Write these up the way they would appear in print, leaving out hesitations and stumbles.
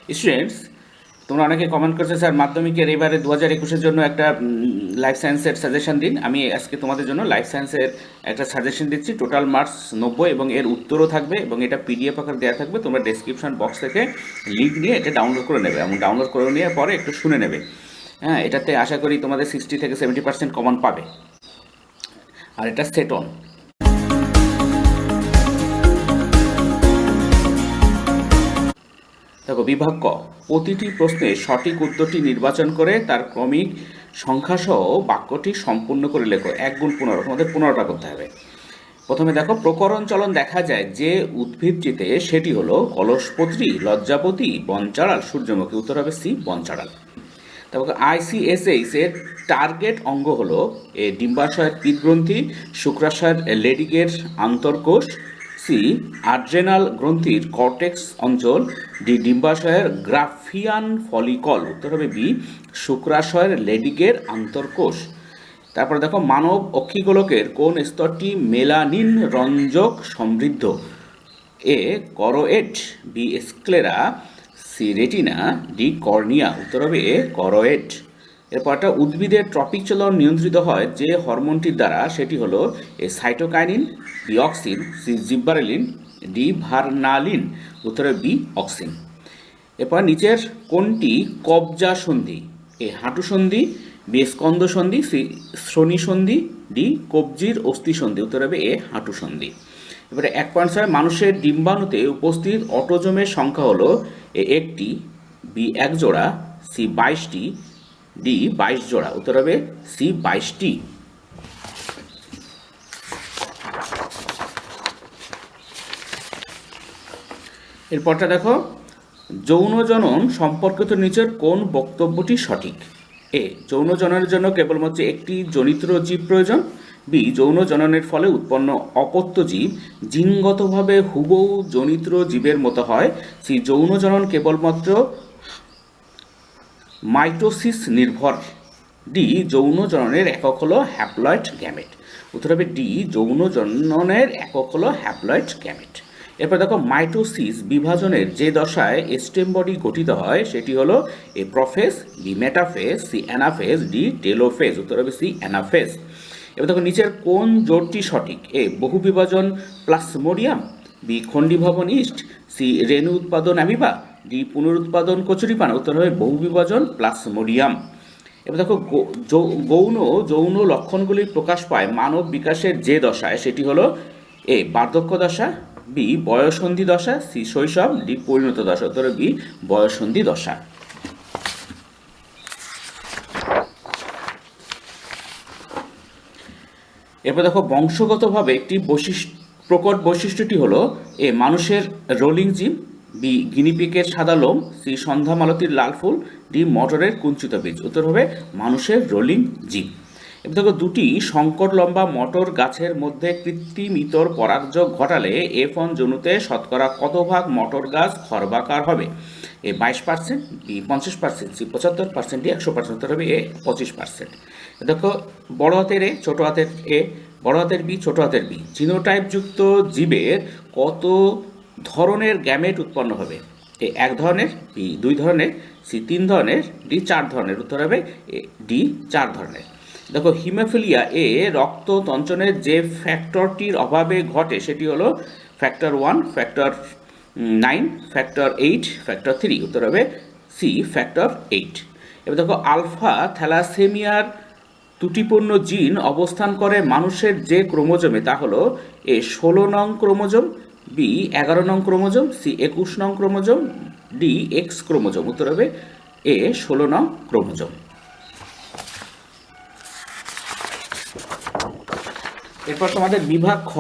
Students, তোমরা অনেকে comment করছো স্যার মাধ্যমিকের এবারে 2021-এর জন্য একটা লাইফ সায়েন্সের সাজেশন দিন। আমি আজকে তোমাদের জন্য লাইফ সায়েন্সের একটা সাজেশন দিচ্ছি। টোটাল মার্কস 90 এবং এর উত্তরও থাকবে এবং এটা পিডিএফ আকার দেওয়া থাকবে। তোমরা ডেসক্রিপশন বক্স থেকে লিঙ্ক নিয়ে এটা ডাউনলোড করে নেবে এবং ডাউনলোড করে নিয়ে পরে একটু শুনে নেবে। হ্যাঁ, এটাতে আশা করি তোমাদের 60 থেকে 70% কমন পাবে। আর এটা সেট অন। দেখো, বিভাগ ক, প্রতিটি প্রশ্নের সঠিক উত্তরটি নির্বাচন করে তার ক্রমিক সংখ্যাসহ বাক্যটি সম্পূর্ণ করে লেখো। 1 গুণ 15, তোমাদের 15টা করতে হবে। প্রথমে দেখো, প্রকরণ চলন দেখা যায় যে উদ্ভিদটিতে, সেটি হলো কলসপত্রী, লজ্জাপতি, বনচাড়াল, সূর্যমুখী। উত্তর হবে সি, বনচাড়াল। তারপর আইসিএসএইচ এর টার্গেট অঙ্গ হলো এ ডিম্বাশয়ের পিত্তগ্রন্থি, শুক্রাশয়ের লেডিগের আন্তর্কোষ, সি আড্রেনাল গ্রন্থির কর্টেক্স অঞ্চল, ডি ডিম্বাশয়ের গ্রাফিয়ান ফলিকল। উত্তর হবে বি, শুক্রাশয়ের লেডিগের আন্তর্কোষ। তারপর দেখো, মানব অক্ষিগোলকের কোন স্তরটি মেলানিন রঞ্জক সমৃদ্ধ? A choroid, B sclera, C retina, D cornea. উত্তর হবে এ করোয়েড। এরপরটা, উদ্ভিদের ট্রপিক চলন নিয়ন্ত্রিত হয় যে হরমোনটির দ্বারা, সেটি হলো A cytokinin, B auxin, C gibberellin, D vernalin. উত্তর হবে বি অক্সিন। এরপর নিচের কোনটি কবজা সন্ধি? এ হাঁটু সন্ধি, বি স্কন্দ সন্ধি, সি শ্রোণী সন্ধি, ডি কবজির অস্থি সন্ধি। উত্তর হবে এ হাঁটু সন্ধি। এবারে 1.6, মানুষের ডিম্বাণুতে উপস্থিত অটোজোমের সংখ্যা হলো এ 1টি, বি 1 জোড়া, সি 22টি, ডি 22 জোড়া। উত্তর হবে সি 22টি। এরপরটা দেখো, যৌন জনন সম্পর্কিত নিচের কোন বক্তব্যটি সঠিক? এ যৌন জননের জন্য কেবলমাত্র একটি জনিত্র জীব প্রয়োজন, বি যৌন জননের ফলে উৎপন্ন অপত্য জীব জিনগতভাবে হুবহু জনিত্র জীবের মতো হয়, সি যৌন জনন কেবলমাত্র মাইটোসিস নির্ভর, ডি যৌন জননের একক হলো হ্যাপ্লয়েড গ্যামেট। উত্তর হবে ডি যৌন জননের একক হলো হ্যাপ্লয়েড গ্যামেট। এরপর দেখো, মাইটোসিস বিভাজনের যে দশায় স্টেম বডি গঠিত হয়, সেটি হলো A prophase, B metaphase, C anaphase, D telophase. উত্তর হবে সি অ্যানাফেজ। এবার দেখো, নিচের কোন জোটটি সঠিক? এ বহু বিভাজন প্লাসমোডিয়াম, বি খণ্ডীভবন ইস্ট, সি রেণু উৎপাদন অ্যামিবা, ডি পুনরুৎপাদন কচুরিপানা। উত্তর হবে বহু বিভাজন প্লাসমোডিয়াম। এবার দেখো, যৌন লক্ষণগুলি প্রকাশ পায় মানব বিকাশের যে দশায়, সেটি হলো এ বার্ধক্য দশা, বি বয়ঃসন্ধি দশা, সি শৈশব, ডি পরিণত দশা। উত্তর বি বয়ঃসন্ধি দশা। এরপর দেখো, বংশগতভাবে একটি প্রকট বৈশিষ্ট্যটি হলো এ মানুষের রোলিং জিম, বি গিনিপিকের সাদা লোম, সি সন্ধ্যা মালতীর লাল ফুল, ডি মটরের কুঞ্চিত বীজ। উত্তর হবে মানুষের রোলিং জিম। এবার দেখো, দুটি সংকট লম্বা মটর গাছের মধ্যে কৃত্রিম ইতর পরাগযোগ ঘটালে F1 জনুতে শতকরা কত ভাগ মটর গাছ খর্বাকার হবে? এ 22%, বি 50%, সি 75%, ডি 100%। উত্তর হবে এ 25%। দেখো, বড় হাতের এ, ছোট হাতের এ, বড় হাতের বি, ছোট হাতের বি জিনোটাইপযুক্ত জীবের কত ধরনের গ্যামেট উৎপন্ন হবে? এ 1 ধরনের, বি 2 ধরনের, সি 3 ধরনের, ডি 4 ধরনের। উত্তর হবে ডি 4 ধরনের। দেখো, হিমোফিলিয়া এ রক্ত তঞ্চনের যে ফ্যাক্টরটির অভাবে ঘটে, সেটি হলো ফ্যাক্টর 1, ফ্যাক্টর 9, ফ্যাক্টর 8, ফ্যাক্টর 3। উত্তর হবে সি ফ্যাক্টর 8। এবার দেখো, আলফা থ্যালাসেমিয়ার ত্রুটিপূর্ণ জিন অবস্থান করে মানুষের যে ক্রোমোজোমে, তা হলো এ 16 নং ক্রোমোজোম, বি 11 নং ক্রোমোজোম, সি 21 নং ক্রোমোজোম, ডি এক্স ক্রোমোজোম। উত্তর হবে এ 16 নং ক্রোমোজোম। এরপর তোমাদের বিভাগ খ।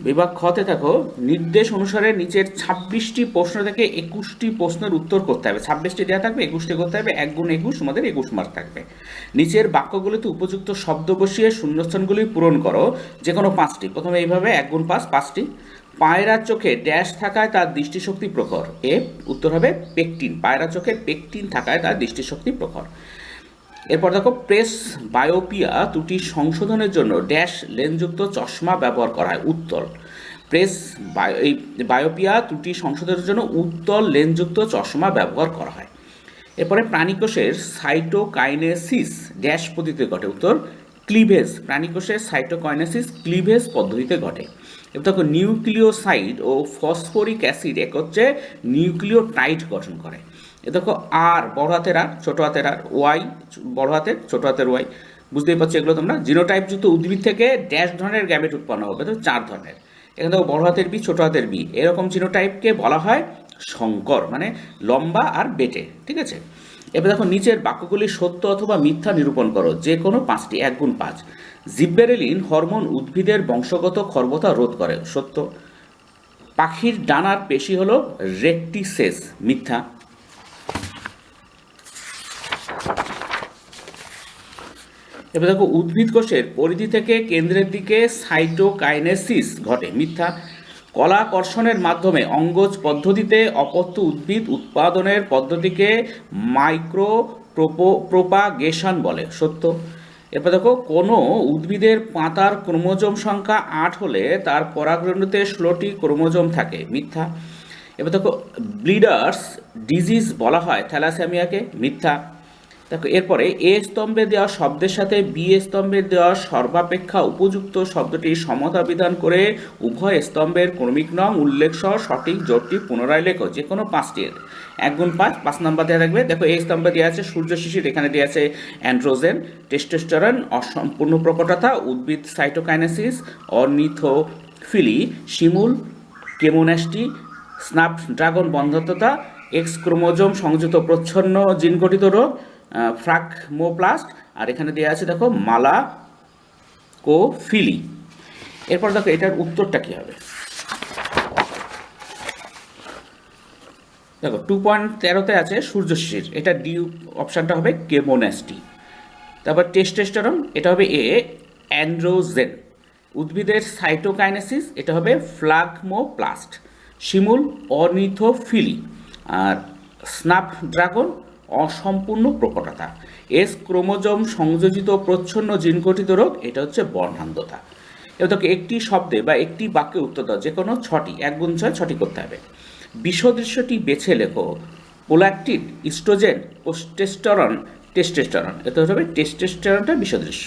বিভাগ খতে দেখো, নির্দেশ অনুসারে নিচের 26টি প্রশ্ন থেকে 21টি প্রশ্নের উত্তর করতে হবে। 26টি দেওয়া থাকবে, 21টি করতে হবে। 1 গুণ 21, তোমাদের 21 মার্ক থাকবে। নিচের বাক্যগুলিতে উপযুক্ত শব্দ বসিয়ে শূন্যস্থানগুলি পূরণ করো, যে কোনো 5টি। প্রথমে এইভাবে 1 গুণ 5, 5টি। পায়রার চোখে ড্যাশ থাকায় তার দৃষ্টিশক্তি প্রখর। এ উত্তর হবে পেকটিন। পায়রার চোখে পেকটিন থাকায় তার দৃষ্টিশক্তি প্রখর। এরপর দেখো, প্রেস বায়োপিয়া ত্রুটি সংশোধনের জন্য ড্যাশ লেন্সযুক্ত চশমা ব্যবহার করা হয়। উত্তর, এই বায়োপিয়া ত্রুটি সংশোধনের জন্য উত্তল লেন্সযুক্ত চশমা ব্যবহার করা হয়। এরপরে প্রাণীকোষের সাইটোকাইনেসিস ড্যাশ পদ্ধতিতে ঘটে, উত্তর ক্লিভেজ। প্রাণীকোষের সাইটোকাইনেসিস ক্লিভেজ পদ্ধতিতে ঘটে। এবার দেখো নিউক্লিওসাইড ও ফসফরিক অ্যাসিড একত্রে নিউক্লিওটাইড গঠন করে। এ দেখো আর বড় হাতের আর ছোট হাতের আর, ওয়াই বড় হাতের ছোট হাতের ওয়াই, বুঝতেই পারছো এগুলো তোমরা। জিনোটাইপযুক্ত উদ্ভিদ থেকে ড্যাশ ধরনের গ্যামেট উৎপন্ন হবে, তো 4 ধরনের। এখানে দেখো বড় হাতের বি ছোট হাতের বি, এরকম জিনোটাইপকে বলা হয় সংকর, মানে লম্বা আর বেটে, ঠিক আছে। এবার দেখো নিচের বাক্যগুলি সত্য অথবা মিথ্যা নিরূপণ করো, যে কোনো 5টি, 1 গুণ 5। জিব্বেরেলিন হরমোন উদ্ভিদের বংশগত খর্বতা রোধ করে, সত্য। পাখির ডানার পেশি হলো রেকটিসেস, মিথ্যা। এবার দেখো উদ্ভিদ কোষের পরিধি থেকে কেন্দ্রের দিকে সাইটোকাইনেসিস ঘটে, মিথ্যা। কলাকর্ষণের মাধ্যমে অঙ্গজ পদ্ধতিতে অপত্য উদ্ভিদ উৎপাদনের পদ্ধতিকে মাইক্রো প্রোপাগেশন বলে, সত্য। এরপর দেখো কোনো উদ্ভিদের পাতার ক্রোমোজোম সংখ্যা 8 হলে তার পরাগরেণুতে 16টি ক্রোমোজোম থাকে, মিথ্যা। এবার দেখো ব্লিডার্স ডিজিজ বলা হয় থ্যালাসেমিয়াকে, মিথ্যা। দেখো এরপরে এ স্তম্ভে দেওয়া শব্দের সাথে বি স্তম্ভে দেওয়া সর্বাপেক্ষা উপযুক্ত শব্দটি সমতা বিধান করে উভয় স্তম্ভের ক্রমিক নং উল্লেখ সহ সঠিক জোটটি পুনরায় লেখো, যে কোনো 5টি। 1 গুণ 5, 5 নাম্বার দেওয়া থাকবে। দেখো এই স্তম্ভে দেওয়া আছে সূর্য শিশির, এখানে দেওয়া আছে অ্যান্ড্রোজেন, টেস্টোস্টেরন অসম্পূর্ণ প্রকটতা, উদ্ভিদ সাইটোকাইনেসিস, অর্নিথোফিলি, শিমুল কেমোন্যাস্টি, স্ন্যাপড্রাগন বন্ধ্যত্বতা, এক্স ক্রোমোজোম সংযুক্ত প্রচ্ছন্ন জিন গঠিত রোগ, ফ্রাকমোপ্লাস্ট, আর এখানে দেওয়া আছে দেখো মালাকোফিলি। এরপর দেখো এটার উত্তরটা কি হবে। দেখো 2.13-তে আছে সূর্য শিশির, এটা ডি অপশানটা হবে কেমোন্যাস্টি। তারপর টেস্টোস্টেরন, এটা হবে এ অ্যান্ড্রোজেন। উদ্ভিদের সাইটোকাইনেসিস, এটা হবে ফ্লাগমোপ্লাস্ট। শিমুল অর্নিথোফিলি, আর স্ন্যাপড্রাগন অসম্পূর্ণ প্রকটতা। এস ক্রোমোজোম সংযোজিত প্রচ্ছন্ন জিন গঠিত রোগ, এটা হচ্ছে বর্ণান্ধতা। এবার দেখো একটি শব্দে বা একটি বাক্যে উত্তর দাও, যে কোনো 6টি, 1 গুণ 6, 6টি করতে হবে। বিষদৃশ্যটি বেছে লেখো, প্রোল্যাক্টিন, ইস্ট্রোজেন, টেস্টোস্টেরন, এটা হবে টেস্টোস্টেরনটা বিষদৃশ্য।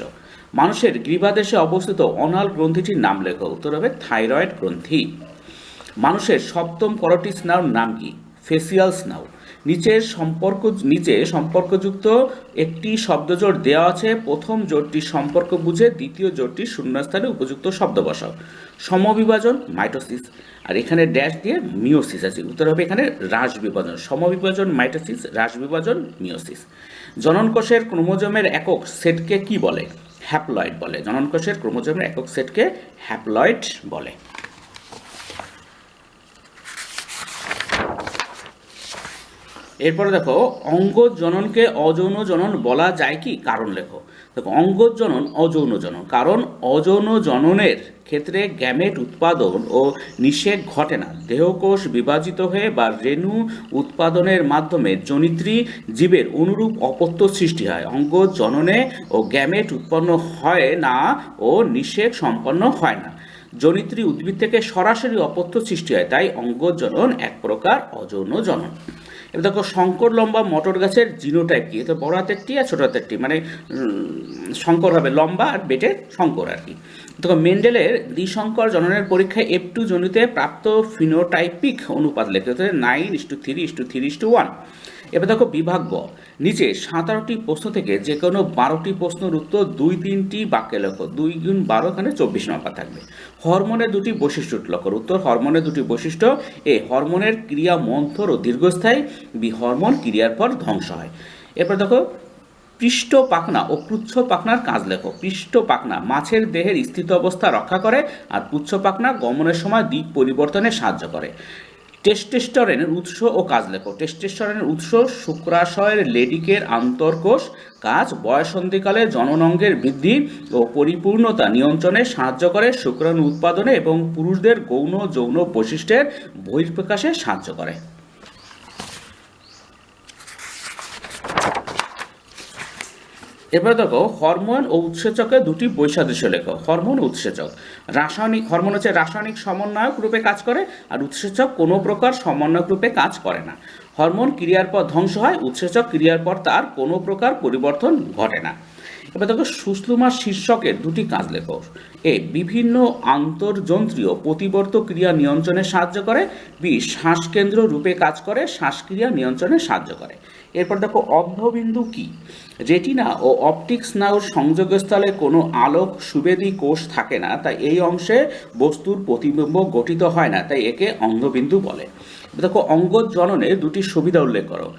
মানুষের গ্রীবাদেশে অবস্থিত অনাল গ্রন্থিটির নাম লেখো, উত্তর হবে থাইরয়েড গ্রন্থি। মানুষের 7ম করোটি স্নায়ুর নাম কি, ফেসিয়াল স্নায়ু। নিচে সম্পর্কযুক্ত একটি শব্দজোড় দেওয়া আছে, প্রথম জোড়টির সম্পর্ক বুঝে দ্বিতীয় জোড়টির শূন্যস্থানে উপযুক্ত শব্দ বসাও। সমবিভাজন মাইটোসিস, আর এখানে ড্যাশ দিয়ে মিওসিস আছে, উত্তর হবে এখানে হ্রাস বিভাজন। সমবিভাজন মাইটোসিস, হ্রাস বিভাজন মিওসিস। জননকোষের ক্রোমোজোমের একক সেটকে কি বলে, হ্যাপ্লয়েড বলে। জননকোষের ক্রোমোজোমের একক সেটকে হ্যাপ্লয়েড বলে। এরপরে দেখো অঙ্গজ জননকে অযৌন জনন বলা যায় কি, কারণ লেখো। দেখো অঙ্গজ জনন অযৌন জনন, কারণ অযৌন জননের ক্ষেত্রে গ্যামেট উৎপাদন ও নিষেক ঘটে না। দেহকোষ বিভাজিত হয়ে বা রেণু উৎপাদনের মাধ্যমে জনিত্রী জীবের অনুরূপ অপত্য সৃষ্টি হয়। অঙ্গজ জননে ও গ্যামেট উৎপন্ন হয় না ও নিষেক সম্পন্ন হয় না। জনিত্রী উদ্ভিদ থেকে সরাসরি অপত্য সৃষ্টি হয়, তাই অঙ্গজ জনন এক প্রকার অযৌন জনন। এবার দেখো শঙ্কর লম্বা মটর গাছের জিনোটাইপ কি, তো বড় হাতেরটি আর ছোট হাতেরটি, মানে শঙ্কর হবে লম্বা আর বেটে শঙ্কর আর কি। দেখো মেন্ডেলের দ্বিসংকর জননের পরীক্ষায় F2 জনিতে প্রাপ্ত ফিনোটাইপিক অনুপাত লেখে, 9:3:3:1। এবার দেখো বিভাগ গ, নিচে 17টি প্রশ্ন থেকে যে কোনো 12টি প্রশ্নের উত্তর 2-3টি বাক্যে লেখো। 2 গুণ 12, এখানে 24 নম্বর থাকবে। হরমোনের 2টি বৈশিষ্ট্য লেখো, উত্তর হরমোনের 2টি বৈশিষ্ট্য, এ হরমোনের ক্রিয়া মন্থর ও দীর্ঘস্থায়ী, বি হরমোন ক্রিয়ার পর ধ্বংস হয়। এরপর দেখো পৃষ্ঠ পাখনা ও পুচ্ছ পাখনার কাজ লেখো। পৃষ্ঠ পাখনা মাছের দেহের স্থিত অবস্থা রক্ষা করে, আর পুচ্ছ পাখনা গমনের সময় দিক পরিবর্তনে সাহায্য করে। টেস্টোস্টেরনের উৎস ও কাজ লেখো। টেস্টোস্টেরনের উৎস শুক্রাশয়ের লেডিকের আন্তর্কোষ, কাজ বয়ঃসন্ধিকালে জননাঙ্গের বৃদ্ধি ও পরিপূর্ণতা নিয়ন্ত্রণে সাহায্য করে, শুক্রাণু উৎপাদনে এবং পুরুষদের গৌণ যৌন বৈশিষ্ট্যের বহিঃপ্রকাশে সাহায্য করে। এবার দেখো হরমোন ও উৎসেচকের দুটি বৈসাদৃশ্য লেখো। হরমোন ও উৎসেচক, রাসায়নিক হরমোন হচ্ছে রাসায়নিক সমন্বয়ক রূপে কাজ করে, আর উৎসেচক কোনো প্রকার সমন্বয়ক রূপে কাজ করে না। হরমোন ক্রিয়ার পর ধ্বংস হয়, উৎসেচক ক্রিয়ার পর তার কোনো প্রকার পরিবর্তন ঘটে না। এবার দেখো সুষুম্না শীর্ষকের দুটি কাজ লেখো। এ বিভিন্ন আন্তর্যন্ত্রীয় প্রতিবর্ত ক্রিয়া নিয়ন্ত্রণে সাহায্য করে। বি শ্বাসকেন্দ্র রূপে কাজ করে, শ্বাসক্রিয়া নিয়ন্ত্রণে সাহায্য করে। এরপর দেখো অন্ধবিন্দু কি? রেটিনা ও অপটিক স্নায়ুর সংযোগস্থলে কোনো আলোক সুবেদী কোষ থাকে না, তাই এই অংশে বস্তুর প্রতিবিম্ব গঠিত হয় না, তাই একে অন্ধবিন্দু বলে। দেখো অঙ্গজ জননের দুটি সুবিধা উল্লেখ করো।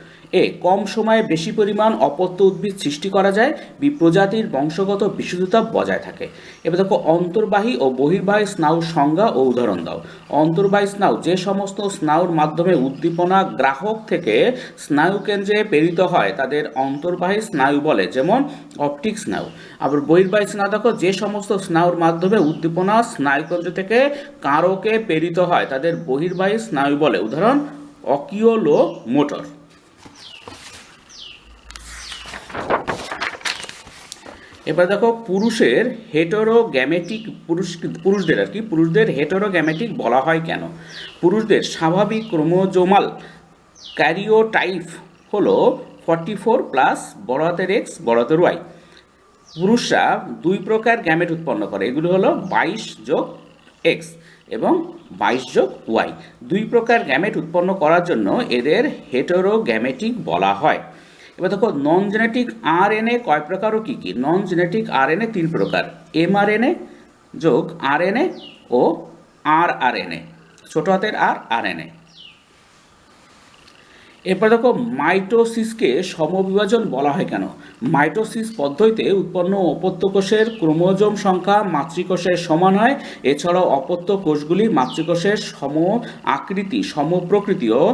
এ কম সময়ে বেশি পরিমাণ অপত্য উদ্ভিদ সৃষ্টি করা যায়। বি প্রজাতির বংশগত বিশুদ্ধতা বজায় থাকে। এবার দেখো অন্তর্বাহী ও বহির্বাহী স্নায়ুর সংজ্ঞা ও উদাহরণ দাও। অন্তর্বাহী স্নায়ু যে সমস্ত স্নায়ুর মাধ্যমে উদ্দীপনা গ্রাহক থেকে স্নায়ুকেন্দ্রে প্রেরিত হয় তাদের অন্তর্বাহী স্নায়ু বলে, যেমন অপটিক স্নায়ু। আবার বহির্বাহী স্নায়ু দেখো যে সমস্ত স্নায়ুর মাধ্যমে উদ্দীপনা স্নায়ুকেন্দ্র থেকে কারকে প্রেরিত হয় তাদের বহির্বাহী স্নায়ু বলে, উদাহরণ অকিওলোমোটর। এবার দেখো পুরুষের হেটেরোগ্যামেটিক পুরুষদের হেটেরোগ্যামেটিক বলা হয় কেন? পুরুষদের স্বাভাবিক ক্রোমোজোমাল ক্যারিওটাইপ হলো 44+ বড় হাতের এক্স বড় হাতের ওয়াই। পুরুষরা দুই প্রকার গ্যামেট উৎপন্ন করে, এগুলো হলো 22+X এবং 22+Y। দুই প্রকার গ্যামেট উৎপন্ন করার জন্য এদের হেটেরোগ্যামেটিক বলা হয়। এবার দেখো নন জেনেটিক আরএনএ কয় প্রকার ও কী কী? নন জেনেটিক আরএনএ 3 প্রকার, এমআরএনএ যোগ আরএনএ ও আরআরএনএ, ছোট হাতের আরএনএ। এরপর দেখো মাইটোসিসকে সমবিভাজন বলা হয় কেন? মাইটোসিস পদ্ধতিতে উৎপন্ন অপত্য কোষের ক্রোমোজোম সংখ্যা মাতৃকোষের সমান হয়। এছাড়াও অপত্য কোষগুলি মাতৃকোষের সম আকৃতি, সমপ্রকৃতি ও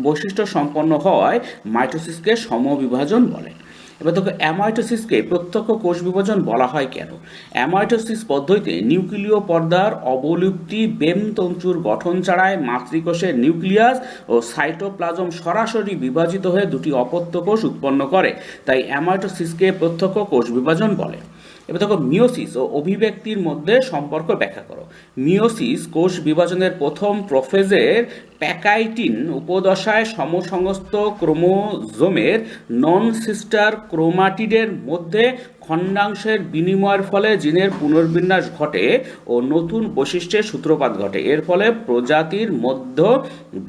বৈশিষ্ট্য সম্পন্ন হওয়ায় মাইটোসিসকে সমবিভাজন বলে। এবার দেখো অ্যামাইটোসিসকে প্রত্যক্ষ কোষ বিভাজন বলা হয় কেন? অ্যামাইটোসিস পদ্ধতিতে নিউক্লিয় পর্দার অবলুপ্তি বেম তন্তুর গঠন ছাড়ায় মাতৃকোষের নিউক্লিয়াস ও সাইটোপ্লাজম সরাসরি বিভাজিত হয়ে দুটি অপত্য কোষ উৎপন্ন করে, তাই অ্যামাইটোসিসকে প্রত্যক্ষ কোষ বিভাজন বলে। এবার দেখো মিওসিস ও অভিব্যক্তির মধ্যে সম্পর্ক ব্যাখ্যা করো। মিওসিস কোষ বিভাজনের প্রথম প্রোফেজের প্যাকাইটিন উপদশায় সমসংস্থ ক্রোমোজোমের নন সিস্টার ক্রোমাটিডের মধ্যে খণ্ডাংশের বিনিময়ের ফলে জিনের পুনর্বিন্যাস ঘটে ও নতুন বৈশিষ্ট্যের সূত্রপাত ঘটে। এর ফলে প্রজাতির মধ্যে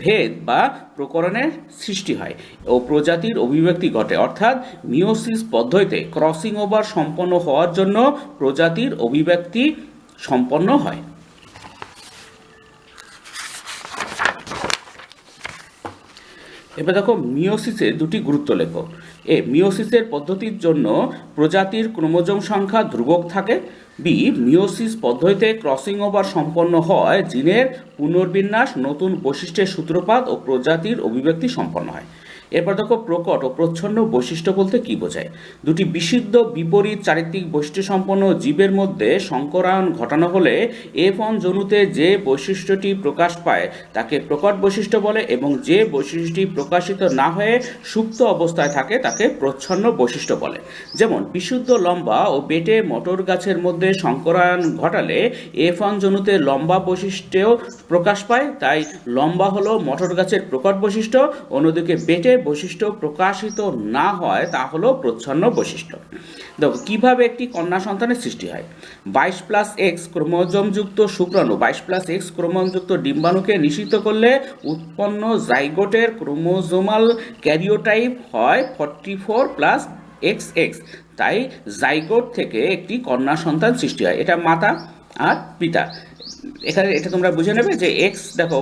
ভেদ বা প্রকরণের সৃষ্টি হয় ও প্রজাতির অভিব্যক্তি ঘটে, অর্থাৎ মিওসিস পদ্ধতিতে ক্রসিং ওভার সম্পন্ন হওয়ার জন্য প্রজাতির অভিব্যক্তি সম্পন্ন হয়। এবার দেখো মিওসিসের দুটি গুরুত্ব লেখো। মিওসিসের পদ্ধতির জন্য প্রজাতির ক্রোমোজোম সংখ্যা ধ্রুবক থাকে। বি মিওসিস পদ্ধতিতে ক্রসিং ওভার সম্পন্ন হয় জিনের পুনর্বিন্যাস, নতুন বৈশিষ্ট্যের সূত্রপাত ও প্রজাতির অভিব্যক্তি সম্পন্ন হয়। এরপর দেখো প্রকট ও প্রচ্ছন্ন বৈশিষ্ট্য বলতে কি বোঝায়? দুটি বিশুদ্ধ বিপরীত চারিত্রিক বৈশিষ্ট্য সম্পন্ন জীবের মধ্যে সংকরায়ন ঘটানো হলে F1 জনুতে যে বৈশিষ্ট্যটি প্রকাশ পায় তাকে প্রকট বৈশিষ্ট্য বলে, এবং যে বৈশিষ্ট্যটি প্রকাশিত না হয়ে সুপ্ত অবস্থায় থাকে তাকে প্রচ্ছন্ন বৈশিষ্ট্য বলে। যেমন বিশুদ্ধ লম্বা ও বেটে মটর গাছের মধ্যে সংকরায়ন ঘটালে F1 জনুতে লম্বা বৈশিষ্ট্য প্রকাশ পায়, তাই লম্বা হলো মটর গাছের প্রকট বৈশিষ্ট্য। অন্যদিকে বেটে বৈশিষ্ট্য প্রকাশিত না হয় তা হলো প্রচ্ছন্ন বৈশিষ্ট্য। দেখো কিভাবে একটি কন্যা সন্তানের সৃষ্টি হয়। 22+X ক্রোমোজোমযুক্ত শুক্রাণু 22+X ক্রোমোজোমযুক্ত ডিম্বাণুকে নিষিক্ত করলে উৎপন্ন জাইগোটের ক্রোমোজোমাল ক্যারিওটাইপ হয় 44+XX, তাই জাইগোট থেকে একটি কন্যা সন্তান সৃষ্টি হয়। এটা মাতা আর পিতা। এখানে এটা তোমরা বুঝে নেবে যে এক্স, দেখো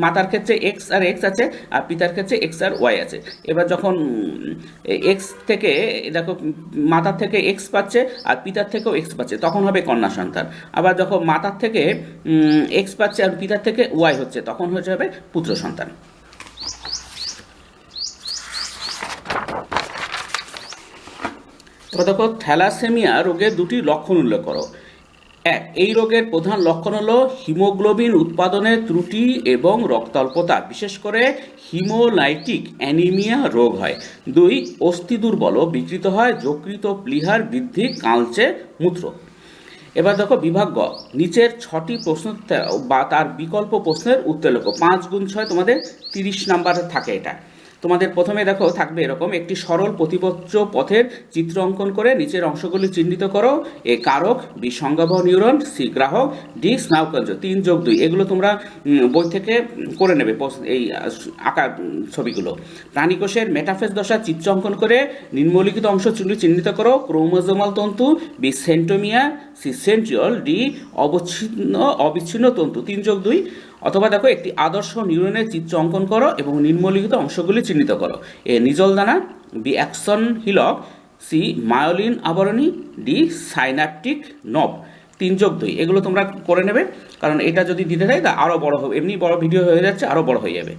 মাতার ক্ষেত্রে এক্স আর এক্স আছে আর পিতার ক্ষেত্রে এক্স আর ওয়াই আছে। এবার যখন এক্স থেকে দেখো মাতার থেকে এক্স পাচ্ছে আর পিতার থেকেও এক্স পাচ্ছে তখন হবে কন্যা সন্তান। আবার যখন মাতার থেকে এক্স পাচ্ছে আর পিতার থেকে ওয়াই হচ্ছে তখন হয়ে যাবে পুত্র সন্তান। এবার দেখো থ্যালাসেমিয়া রোগের দুটি লক্ষণ উল্লেখ করো। এই রোগের প্রধান লক্ষণ হলো হিমোগ্লোবিন উৎপাদনের ত্রুটি এবং রক্তাল্পতা, বিশেষ করে হিমোলাইটিক অ্যানিমিয়া রোগ হয়। 2, অস্থি দুর্বল ও বিকৃত হয়, যকৃত প্লীহার বৃদ্ধি, কালচে মূত্র। এবার দেখো বিভাগ গ, নিচের 6টি প্রশ্ন বা তার বিকল্প প্রশ্নের উত্তর লেখো। 5 গুণ 6 তোমাদের 30 নাম্বার থাকে এটা। তোমাদের প্রথমে দেখো থাকবে এরকম, একটি সরল প্রতিপত্র পথের চিত্র অঙ্কন করে নিচের অংশগুলি চিহ্নিত করো। এ কারক, বি সংজ্ঞাবহ নিউরন, সি গ্রাহক, ডি স্নায়ুকেন্দ্র। 3 যোগ 2 এগুলো তোমরা বই থেকে করে নেবে এই আঁকা ছবিগুলো। প্রাণীকোষের মেটাফেজ দশা চিত্র অঙ্কন করে নিম্নলিখিত অংশগুলি চিহ্নিত করো। ক্রোমোজোমাল তন্তু, B centromere, C centriole, D অবিচ্ছিন্ন তন্তু। 3 যোগ 2। অথবা দেখো একটি আদর্শ নিউরনের চিত্র অঙ্কন করো এবং নিম্নলিখিত অংশগুলি চিহ্নিত করো। এ নিজল দানা, বি অ্যাকসন হিলক, সি মায়োলিন আবরণী, ডি সাইন্যাপটিক নব। 3 যোগ 2 এগুলো তোমরা করে নেবে, কারণ এটা যদি দিতে থাকে তা আরও বড় হবে, এমনি বড় ভিডিও হয়ে যাচ্ছে, আরও বড় হয়ে যাবে।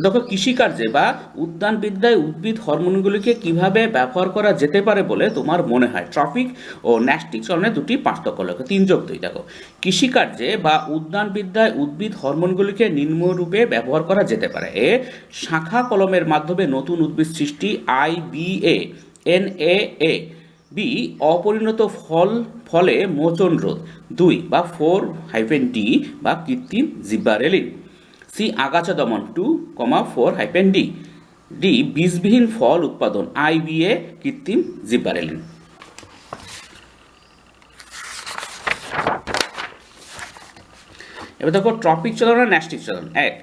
দেখো কৃষিকার্যে বা উদ্যানবিদ্যায় উদ্ভিদ হরমোনগুলিকে কিভাবে ব্যবহার করা যেতে পারে বলে তোমার মনে হয়? ট্রপিক ও ন্যাস্টিক চলনের দুটি পার্থক্য লেখো। 3 যোগ 2। দেখো কৃষিকার্যে বা উদ্যানবিদ্যায় উদ্ভিদ হরমোনগুলিকে নিম্নরূপে ব্যবহার করা যেতে পারে। এ শাখা কলমের মাধ্যমে নতুন উদ্ভিদ সৃষ্টি, IBA NAA। বি অপরিণত ফলে মোচন রোধ, 2 বা 4-D বা কৃত্রিম জিব্বারেলিন। সি আগাছা দমন, 2,4-D। ডি বীজবিহীন ফল উৎপাদন, IBA কৃত্রিম জিব্বারেলিন। এবার দেখো ট্রপিক চলন আর ন্যাস্টিক চলন। 1,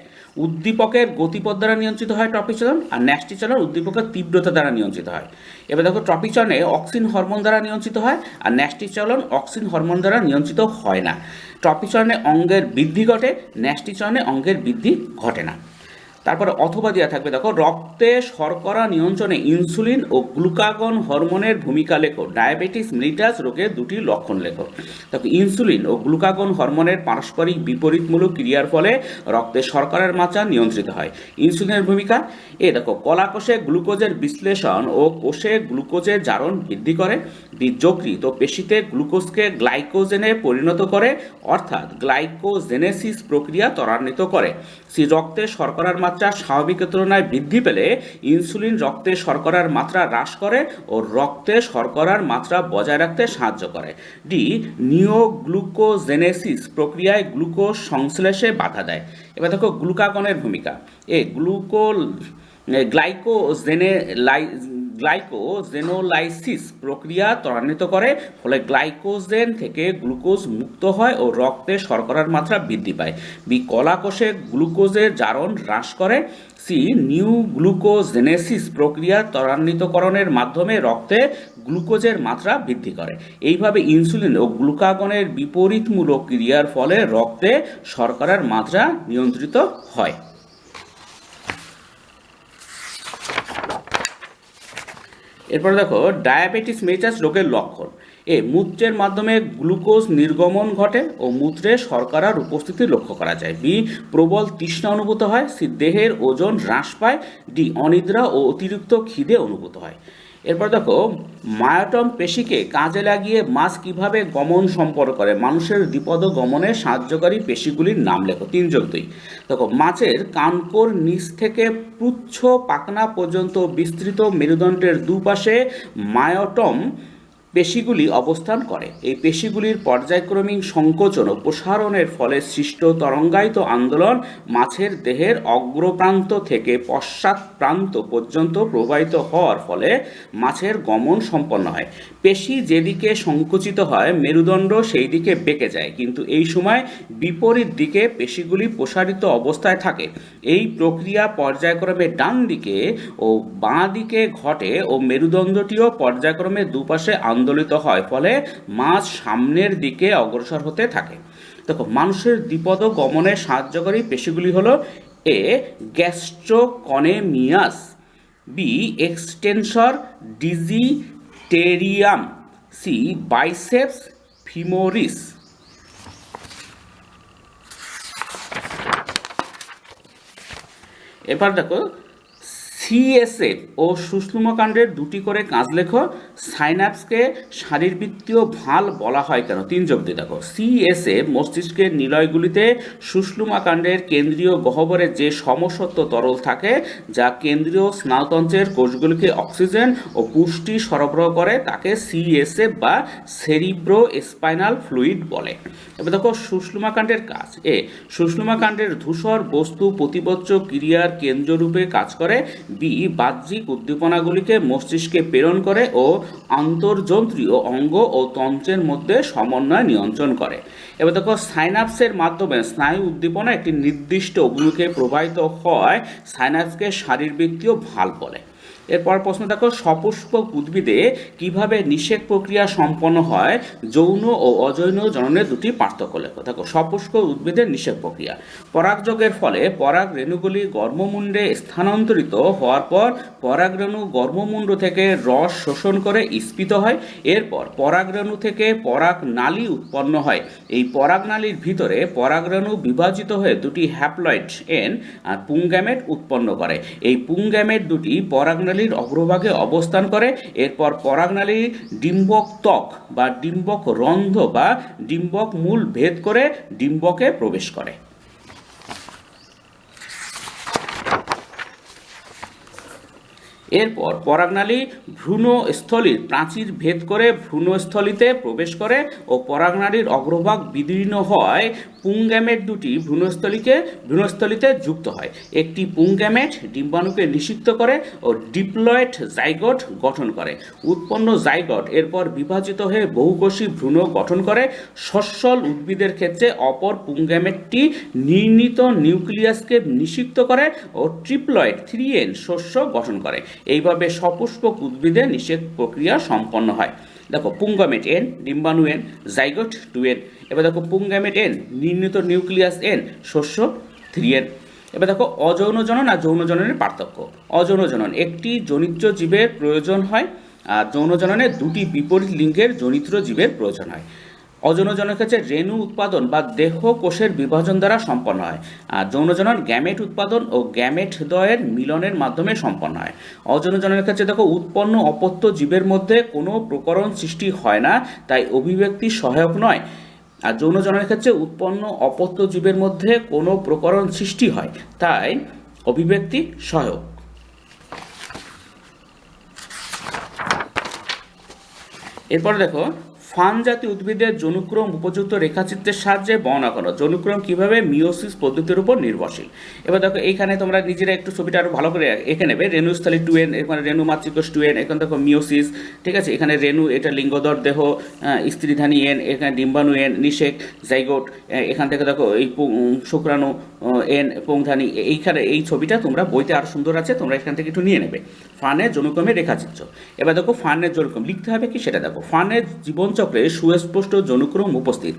উদ্দীপকের গতিপথ দ্বারা নিয়ন্ত্রিত হয় ট্রপিক চলন, আর ন্যাস্টিক চলন উদ্দীপকের তীব্রতা দ্বারা নিয়ন্ত্রিত হয়। এবার দেখো ট্রপিক চলনে অক্সিন হরমোন দ্বারা নিয়ন্ত্রিত হয়, আর ন্যাস্টিক চলন অক্সিন হরমোন দ্বারা নিয়ন্ত্রিত হয় না। ট্রপিক চলনে অঙ্গের বৃদ্ধি ঘটে, ন্যাস্টিক চলনে অঙ্গের বৃদ্ধি ঘটে না। তারপরে অথবা দেওয়া থাকবে, দেখো রক্তে শর্করা নিয়ন্ত্রণে ইনসুলিন ও গ্লুকাগন হরমোনের ভূমিকা লেখো। ডায়াবেটিস মেলিটাস রোগের দুটি লক্ষণ লেখো। দেখো ইনসুলিন ও গ্লুকাগন হরমোনের পারস্পরিক বিপরীতমূলক ক্রিয়ার ফলে রক্তে শর্করার মাত্রা নিয়ন্ত্রিত হয়। ইনসুলিনের ভূমিকা, দেখো কলাকোষে গ্লুকোজের বিশ্লেষণ ও কোষে গ্লুকোজের জারণ বৃদ্ধি করে। যকৃৎ ও পেশিতে গ্লুকোজকে গ্লাইকোজেনে পরিণত করে, অর্থাৎ গ্লাইকোজেনেসিস প্রক্রিয়া ত্বরান্বিত করে। সি রক্তে শর্করার মাত্রা স্বাভাবিকের তুলনায় বৃদ্ধি পেলে ইনসুলিন রক্তে শর্করার মাত্রা হ্রাস করে ও রক্তে শর্করার মাত্রা বজায় রাখতে সাহায্য করে। ডি নিওগ্লুকোজেনেসিস প্রক্রিয়ায় গ্লুকোজ সংশ্লেষে বাধা দেয়। এবার দেখো গ্লুকাগনের ভূমিকা। গ্লাইকোজেনোলাইসিস প্রক্রিয়া ত্বরান্বিত করে, ফলে গ্লাইকোজেন থেকে গ্লুকোজ মুক্ত হয় ও রক্তে শর্করার মাত্রা বৃদ্ধি পায়। বি কলাকোষে গ্লুকোজের জারণ হ্রাস করে। সি নিউগ্লুকোজেনেসিস প্রক্রিয়া ত্বরান্বিতকরণের মাধ্যমে রক্তে গ্লুকোজের মাত্রা বৃদ্ধি করে। এইভাবে ইনসুলিন ও গ্লুকাগনের বিপরীতমূলক ক্রিয়ার ফলে রক্তে শর্করার মাত্রা নিয়ন্ত্রিত হয়। এরপর দেখো ডায়াবেটিস মেলিটাস রোগের লক্ষণ। মূত্রের মাধ্যমে গ্লুকোজ নির্গমন ঘটে ও মূত্রে শর্করার উপস্থিতি লক্ষ্য করা যায়। বি প্রবল তৃষ্ণা অনুভূত হয়। সি দেহের ওজন হ্রাস পায়। ডি অনিদ্রা ও অতিরিক্ত খিদে অনুভূত হয়। এরপর দেখো মায়োটম পেশিকে কাজে লাগিয়ে মাছ কিভাবে গমন সম্পন্ন করে? মানুষের দ্বিপদ গমনে সাহায্যকারী পেশিগুলির নাম লেখো। 3 যোগ 2। দেখো মাছের কানকোর নিচ থেকে পুচ্ছ পাখনা পর্যন্ত বিস্তৃত মেরুদণ্ডের দুপাশে মায়োটম পেশিগুলি অবস্থান করে। এই পেশিগুলির পর্যায়ক্রমিক সংকোচন ও প্রসারণের ফলে সৃষ্ট তরঙ্গায়িত আন্দোলন মাছের দেহের অগ্রপ্রান্ত থেকে পশ্চাৎ প্রান্ত পর্যন্ত প্রবাহিত হওয়ার ফলে মাছের গমন সম্পন্ন হয়। পেশি যেদিকে সংকুচিত হয় মেরুদণ্ড সেই দিকে বেঁকে যায়, কিন্তু এই সময় বিপরীত দিকে পেশিগুলি প্রসারিত অবস্থায় থাকে। এই প্রক্রিয়া পর্যায়ক্রমে ডান দিকে ও বাঁ দিকে ঘটে ও মেরুদণ্ডটিও পর্যায়ক্রমে দুপাশে আন্দোলিত হয়, ফলে মাছ সামনের দিকে অগ্রসর হতে থাকে। দেখো মানুষের দ্বিপদ গমনে সাহায্যকারী পেশিগুলি হলো A gastrocnemius, B extensor digitorum, C biceps femoris. এবার দেখো সিএসএফ ও সুষুম্নাকাণ্ডের দুটি করে কাজ লেখো। সাইন্যাপসকে শারীরবৃত্তীয় ভাল বলা হয় কেন? 3 যোগ দিয়ে দেখো। সিএসএফ মস্তিষ্কের নিলয়গুলিতে সুষুম্নাকাণ্ডের কেন্দ্রীয় গহ্বরে যে সমসত্ব তরল থাকে যা কেন্দ্রীয় স্নায়ুতন্ত্রের কোষগুলিকে অক্সিজেন ও পুষ্টি সরবরাহ করে তাকে সিএসএফ বা সেরিব্রো স্পাইনাল ফ্লুইড বলে। এবার দেখো সুষুম্নাকাণ্ডের কাজ। সুষুম্নাকাণ্ডের ধূসর বস্তু প্রতিবচ্চ ক্রিয়ার কেন্দ্ররূপে কাজ করে। বি বাহ্যিক উদ্দীপনাগুলিকে মস্তিষ্কে প্রেরণ করে ও আন্তর্যন্ত্রীয় অঙ্গ ও তন্ত্রের মধ্যে সমন্বয় নিয়ন্ত্রণ করে। এবার দেখো সাইন্যাপসের মাধ্যমে স্নায়ু উদ্দীপনা একটি নির্দিষ্ট অভিমুখে প্রবাহিত হয়, সাইন্যাপসকে শারীরবৃত্তীয় ভাল্ব বলে। এরপর প্রশ্ন দেখো, সপুষ্পক উদ্ভিদে কিভাবে নিষেক প্রক্রিয়া সম্পন্ন হয়? যৌন ও অযৌন জননের দুটি পার্থক্য লেখো। দেখো সপুষ্পক উদ্ভিদের নিষেক প্রক্রিয়া। পরাগযোগের ফলে পরাগ রেণুগুলি গর্ভমুণ্ডে স্থানান্তরিত হওয়ার পর পরাগরেণু গর্ভমুণ্ড থেকে রস শোষণ করে স্ফীত হয়। এরপর পরাগরেণু থেকে পরাগনালী উৎপন্ন হয়। এই পরাগনালীর ভিতরে পরাগরেণু বিভাজিত হয়ে দুটি হ্যাপ্লয়েড এন আর পুংগ্যামেট উৎপন্ন করে। এই পুংগ্যামেট দুটি পরাগনালী অগ্রভাগে অবস্থান করে। এরপর পরাগনালী ডিম্বক ত্বক বা ডিম্বক রন্ধ্র বা ডিম্বক মূল ভেদ করে ডিম্বকে প্রবেশ করে। এরপর পরাগনালী ভ্রূণস্থলীর প্রাচীর ভেদ করে ভ্রূণস্থলীতে প্রবেশ করে ও পরাগনালীর অগ্রভাগ বিদীর্ণ হয়। পুংগ্যামেট দুটি ভ্রূণস্থলীতে যুক্ত হয়। একটি পুংগ্যামেট ডিম্বাণুকে নিষিক্ত করে ও ডিপ্লয়েড জাইগোট গঠন করে। উৎপন্ন জাইগোট এরপর বিভাজিত হয়ে বহুকোষী ভ্রূণ গঠন করে। সস্যল উদ্ভিদের ক্ষেত্রে অপর পুংগ্যামেটটি নির্ণীত নিউক্লিয়াসকে নিষিক্ত করে ও ট্রিপ্লয়েড 3N শস্য গঠন করে। এইভাবে সপুষ্পক উদ্ভিদে নিষেক প্রক্রিয়া সম্পন্ন হয়। দেখো পুংগ্যামেট এন, ডিম্বাণু এন, জাইগোট 2N। এবার দেখো পুংগ্যামেট এন, নির্ণীত নিউক্লিয়াস এন, শস্য 3N। এবার দেখো অযৌন জনন আর যৌন জননের পার্থক্য। অযৌন জনন একটি জনিত্র জীবের প্রয়োজন হয়, আর যৌন জননে দুটি বিপরীত লিঙ্গের জনিত্র জীবের প্রয়োজন হয়। অযৌন জননের ক্ষেত্রে রেণু উৎপাদন বা দেহ কোষের বিভাজন দ্বারা সম্পন্ন হয়, আর যৌন জনন গ্যামেট উৎপাদন ও গ্যামেট দ্বয়ের মিলনের মাধ্যমে সম্পন্ন হয়। অযৌন জননের ক্ষেত্রে দেখো উৎপন্ন অপত্য জীবের মধ্যে কোনো প্রকরণ সৃষ্টি হয় না, তাই অভিব্যক্তি সহায়ক নয়। আর যৌন জননের ক্ষেত্রে উৎপন্ন অপত্য জীবের মধ্যে কোনো প্রকরণ সৃষ্টি হয়, তাই অভিব্যক্তি সহায়ক। এরপরে দেখো ফান জাতীয় উদ্ভিদের জনুক্রম উপযুক্ত রেখাচিত্রের সাহায্যে বর্ণনা করো। জনুক্রম কিভাবে মিওসিস পদ্ধতির উপর নির্ভরশীল। এবার দেখো এইখানে তোমরা নিজেরা একটু ছবিটা আরো ভালো করে এঁকে নেবে। রেণুস্থলী 2N, এখানে রেণু মাতৃকোষ 2N, এখানে দেখো মিওসিস, ঠিক আছে। এখানে রেণু, এটা লিঙ্গধর দেহ, স্ত্রীধানী এন, এখানে ডিম্বাণু এন, নিষেক জাইগোট, এখান থেকে দেখো এই শুক্রাণু এন, পুংধানী। এইখানে এই ছবিটা তোমরা বইতে আরো সুন্দর আছে, তোমরা এখান থেকে একটু নিয়ে নেবে। ফানের জনুক্রমের রেখাচিত্র। এবার দেখো ফানের জনুক্রম লিখতে হবে কি সেটা দেখো। ফানের জীবনচক্রে সুস্পষ্ট জনুক্রম উপস্থিত।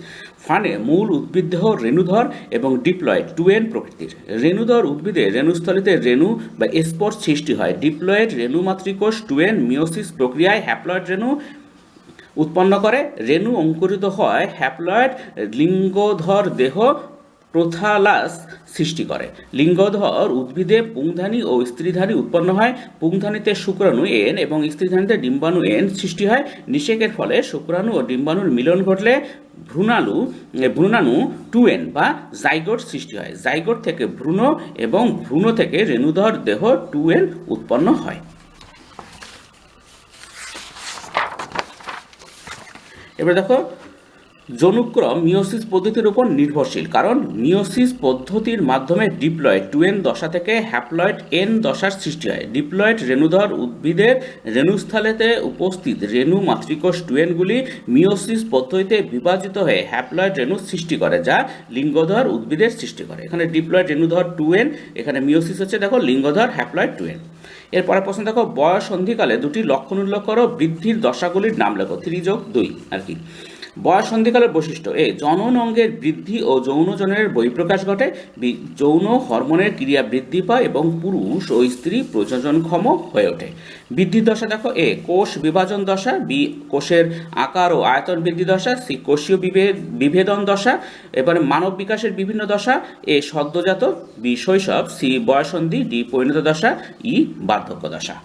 ফানে মূল উদ্ভিদদেহ রেণুধর এবং ডিপ্লয়েড 2N প্রকৃতির। রেণুধর উদ্ভিদে রেণুস্থলীতে রেণু বা স্পর সৃষ্টি হয়। ডিপ্লয়েড রেণু মাতৃকোষ 2N মিওসিস প্রক্রিয়ায় হ্যাপ্লয়েড রেণু উৎপন্ন করে। রেণু অঙ্কুরিত হয়। হ্যাপ্লয়েড লিঙ্গধর দেহ প্রোথালাস সৃষ্টি করে। লিঙ্গধর উদ্ভিদে পুংধানী ও স্ত্রীধানী উৎপন্ন হয়। পুংধানীতে শুক্রাণু এন এবং স্ত্রীধানীতে ডিম্বাণু এন সৃষ্টি হয়। নিষেকের ফলে শুক্রাণু ও ডিম্বাণুর মিলন ঘটলে ভ্রূণাণু 2N বা জাইগোট সৃষ্টি হয়। জাইগোট থেকে ভ্রূণ এবং ভ্রূণ থেকে রেণুধর দেহ 2N উৎপন্ন হয়। এবার দেখো জনুক্রম মিওসিস পদ্ধতির উপর নির্ভরশীল, কারণ মিওসিস পদ্ধতির মাধ্যমে ডিপ্লয়েড 2N দশা থেকে হ্যাপ্লয়েড N দশার সৃষ্টি হয়। ডিপ্লয়েড রেণুধর উদ্ভিদের রেণুস্থলেতে উপস্থিত রেণু মাতৃকোষ 2Nগুলি মিওসিস পদ্ধতিতে বিভাজিত হয়ে হ্যাপ্লয়েড রেণু সৃষ্টি করে, যা লিঙ্গধর উদ্ভিদের সৃষ্টি করে। এখানে ডিপ্লয়েড রেণুধর 2N, এখানে মিওসিস হচ্ছে দেখো লিঙ্গধর হ্যাপ্লয়েড 2N। এরপরে প্রশ্ন দেখো বয়স সন্ধিকালে দুটি লক্ষণ উল্লেখ করো। বৃদ্ধির দশাগুলির নাম লেখো। 3+2 আর কি। বয়ঃসন্ধিকালের বৈশিষ্ট্য: এ, জনন অঙ্গের বৃদ্ধি ও যৌন জননের বহিঃপ্রকাশ ঘটে। বি, যৌন হরমোনের ক্রিয়া বৃদ্ধি পায় এবং পুরুষ ও স্ত্রী প্রজননক্ষম হয়ে ওঠে। বৃদ্ধির দশা দেখো: এ, কোষ বিভাজন দশা। বি, কোষের আকার ও আয়তন বৃদ্ধি দশা। সি, কোষীয় বিভেদন দশা। এবারে মানব বিকাশের বিভিন্ন দশা: এ, সদ্যজাত। বি, শৈশব। সি, বয়ঃসন্ধি। ডি, পরিণত দশা। ই, বার্ধক্য দশা।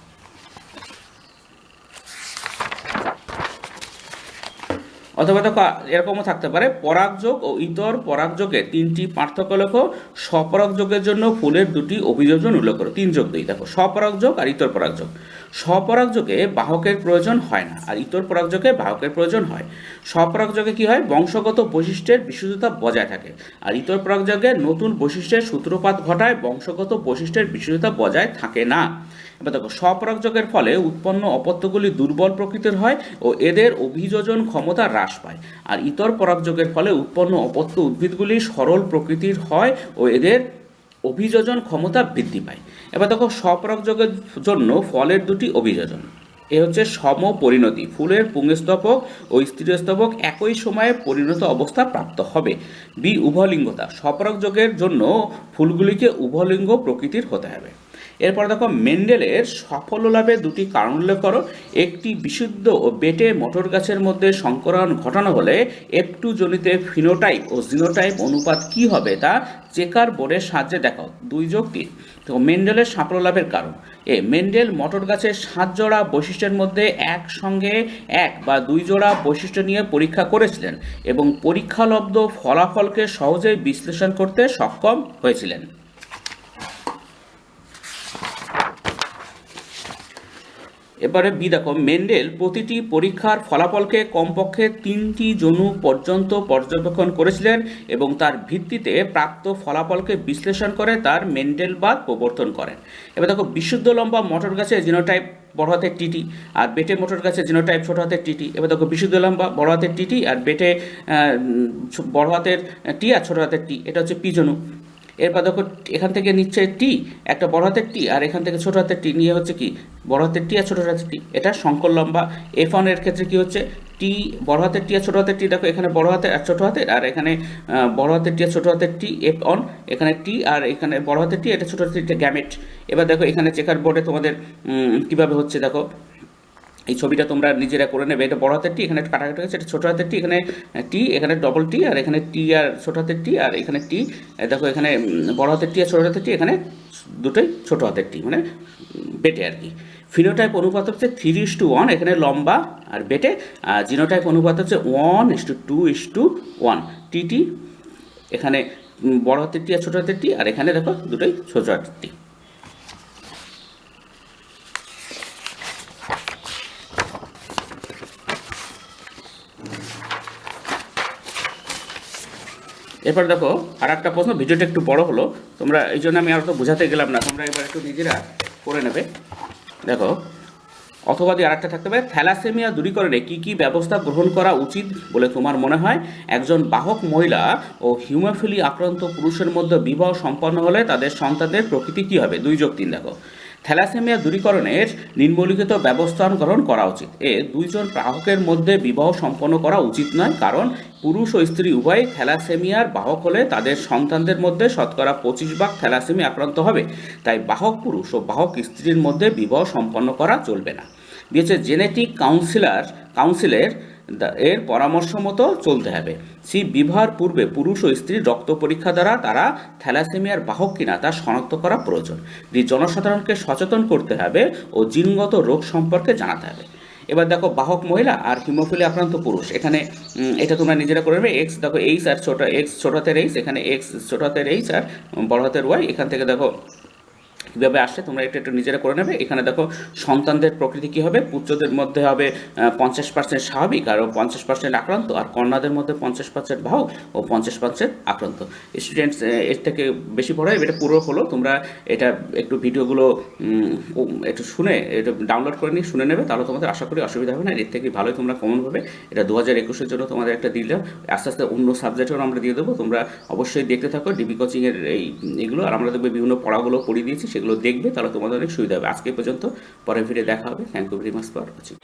অথবা দেখো এরকমও থাকতে পারে, পরাগযোগ ও ইতর পরাগযোগের তিনটি পার্থক্য লেখো। স্বপরাগযোগের জন্য ফুলের দুটি অভিযোজন উল্লেখ করো। 3 যোগ 2, দেখো স্বপরাগযোগ আর ইতর পরাগযোগ। স্বপরাগযোগে বাহকের প্রয়োজন হয় না, আর ইতর পরাগযোগে বাহকের প্রয়োজন হয়। স্বপরাগযোগে কি হয়? বংশগত বৈশিষ্ট্যের বিশুদ্ধতা বজায় থাকে, আর ইতর পরাগযোগে নতুন বৈশিষ্ট্যের সূত্রপাত ঘটায়, বংশগত বৈশিষ্ট্যের বিশুদ্ধতা বজায় থাকে না। এবার দেখো স্বপরাগযোগের ফলে উৎপন্ন অপত্যগুলি দুর্বল প্রকৃতির হয় ও এদের অভিযোজন ক্ষমতা হ্রাস পায়, আর ইতর পরাগযোগের ফলে উৎপন্ন অপত্য উদ্ভিদগুলি সরল প্রকৃতির হয় ও এদের অভিযোজন ক্ষমতা বৃদ্ধি পায়। এবার দেখো স্বপরাগযোগের জন্য ফলের দুটি অভিযোজন। এ হচ্ছে সম পরিণতি, ফুলের পুংস্তবক ও স্ত্রীস্তবক একই সময়ে পরিণত অবস্থা প্রাপ্ত হবে। বি, উভয়লিঙ্গতা, স্বপরাগযোগের জন্য ফুলগুলিকে উভয়লিঙ্গ প্রকৃতির হতে হবে। এরপর দেখো মেন্ডেলের সাফল্য লাভের দুটি কারণ উল্লেখ করো। একটি, বিশুদ্ধ ও বেটে মটর গাছের মধ্যে সংকরণ ঘটানো হলে F2 জনিতে ফিনোটাইপ ও জিনোটাইপ অনুপাত কি হবে তা চেকার বোর্ডের সাহায্যে দেখাও। 2যোগ 3। তো মেন্ডেলের সাফল্য লাভের কারণ: এ, মেন্ডেল মটর গাছের 7 জোড়া বৈশিষ্ট্যের মধ্যে একসঙ্গে 1 বা 2 জোড়া বৈশিষ্ট্য নিয়ে পরীক্ষা করেছিলেন এবং পরীক্ষালব্ধ ফলাফলকে সহজেই বিশ্লেষণ করতে সক্ষম হয়েছিলেন। এবারে বি দেখো, মেন্ডেল প্রতিটি পরীক্ষার ফলাফলকে কমপক্ষে 3টি জনু পর্যন্ত পর্যবেক্ষণ করেছিলেন এবং তার ভিত্তিতে প্রাপ্ত ফলাফলকে বিশ্লেষণ করে তার মেন্ডেলবাদ প্রবর্তন করেন। এবার দেখো বিশুদ্ধ লম্বা মটর গাছের জিনোটাইপ বড় হাতের টিটি, আর বেটে মোটর গাছের জিনোটাইপ ছোট হাতের টিটি। এবার দেখো বিশুদ্ধ লম্বা বড় হাতের টিটি, আর বেটে বড় হাতের টি আর ছোট হাতের টি, এটা হচ্ছে পিজনু। এরপর দেখো এখান থেকে নিচ্ছে টি, একটা বড় হাতের টি, আর এখান থেকে ছোট হাতের টি নিয়ে হচ্ছে কি বড় হাতের টি আর ছোট হাতের টি, এটা সংকর লম্বা। F1 এর ক্ষেত্রে কি হচ্ছে? টি, বড় হাতের টি আর ছোট হাতের টি, দেখো এখানে বড় হাতের আর ছোট হাতের, আর এখানে বড় হাতের টি আর ছোট হাতের টি F1, এখানে টি আর এখানে বড় হাতের টি, এটা ছোট হাতের টি, গ্যামেট। এবার দেখো এখানে চেকার বোর্ডে তোমাদের কিভাবে হচ্ছে দেখো, এই ছবিটা তোমরা নিজেরা করে নেবে। এটা বড় হাতের টি, এখানে কাটাকাটি হচ্ছে, এটা ছোট হাতের টি, এখানে টি, এখানে ডবল টি, আর এখানে টি আর ছোট হাতের টি, আর এখানে টি। দেখো এখানে বড় হাতের টি আর ছোট হাতের টি, এখানে দুটোই ছোট হাতের টি, মানে বেটে আর কি। ফিনোটাইপ অনুপাত হচ্ছে 3:1, এখানে লম্বা আর বেটে। আর জিনোটাইপ অনুপাত হচ্ছে 1:2:1। টি, এখানে বড় হাতের টি আর ছোট হাতের টি, আর এখানে দেখো দুটোই ছোট হাতের টি। এরপর দেখো আর একটা প্রশ্ন, ভিডিওটা একটু বড় হলো, তোমরা এই জন্য আমি আর তো বোঝাতে গেলাম না, তোমরা এবার একটু নিজেরা করে নেবে। দেখো অথবা দিয়ে আরেকটা থাকতে পারে, থ্যালাসেমিয়া দূরীকরণে কী কী ব্যবস্থা গ্রহণ করা উচিত বলে তোমার মনে হয়? একজন বাহক মহিলা ও হিউম্যাফিলি আক্রান্ত পুরুষের মধ্যে বিবাহ সম্পন্ন হলে তাদের সন্তানদের প্রকৃতি কী হবে? 2যোগ 3, দেখো থ্যালাসেমিয়া দূরীকরণের নিম্নলিখিত ব্যবস্থা গ্রহণ করা উচিত। এ, 2 জন বাহকের মধ্যে বিবাহ সম্পন্ন করা উচিত নয়, কারণ পুরুষ ও স্ত্রী উভয় থ্যালাসেমিয়ার বাহক হলে তাদের সন্তানদের মধ্যে শতকরা 25 থ্যালাসেমিয়া আক্রান্ত হবে, তাই বাহক পুরুষ ও বাহক স্ত্রীর মধ্যে বিবাহ সম্পন্ন করা চলবে না। দিয়েছে জেনেটিক কাউন্সিলের এর পরামর্শ মতো চলতে হবে। সি, বিবাহের পূর্বে পুরুষ ও স্ত্রীর রক্ত পরীক্ষা দ্বারা তারা থ্যালাসেমিয়ার বাহক কিনা তা শনাক্ত করা প্রয়োজন। ডি, জনসাধারণকে সচেতন করতে হবে ও জিনগত রোগ সম্পর্কে জানাতে হবে। এবার দেখো বাহক মহিলা আর হিমোফিলি আক্রান্ত পুরুষ, এখানে এটা তোমরা নিজেরা করে নেবে। এক্স দেখো এইচ আর ছোট এক্স ছোট হাতের এইচ, এখানে এক্স ছোট হাতের এইচ আর বড় হাতের ওয়াই, এখান থেকে দেখো কীভাবে আসছে তোমরা একটু নিজেরা করে নেবে। এখানে দেখো সন্তানদের প্রকৃতি কী হবে? পুত্রদের মধ্যে হবে 50% স্বাভাবিক আর 50% আক্রান্ত, আর কন্যাদের মধ্যে 50% বাহক ও 50% আক্রান্ত। স্টুডেন্টস এর থেকে বেশি পড়ায়, এটা পুরো হলো, তোমরা এটা একটু ভিডিওগুলো একটু শুনে এটা ডাউনলোড করে নিয়ে শুনে নেবে, তাহলে তোমাদের আশা করি অসুবিধা হবে না। এর থেকে ভালোই তোমরা কমন হবে। এটা 2021-এর জন্য তোমাদের একটা দিলাম, আস্তে আস্তে অন্য সাবজেক্টেও আমরা দিয়ে দেবো। তোমরা অবশ্যই দেখতে থাকো ডিবি কোচিংয়ের এইগুলো, আর আমরা দেখবে বিভিন্ন পড়াগুলো পড়িয়ে দিয়েছি, সেগুলো দেখবে, তাহলে তোমাদের অনেক সুবিধা হবে। আজকে পর্যন্ত, পরে ভিডিও দেখা হবে। Thank you very much for watching.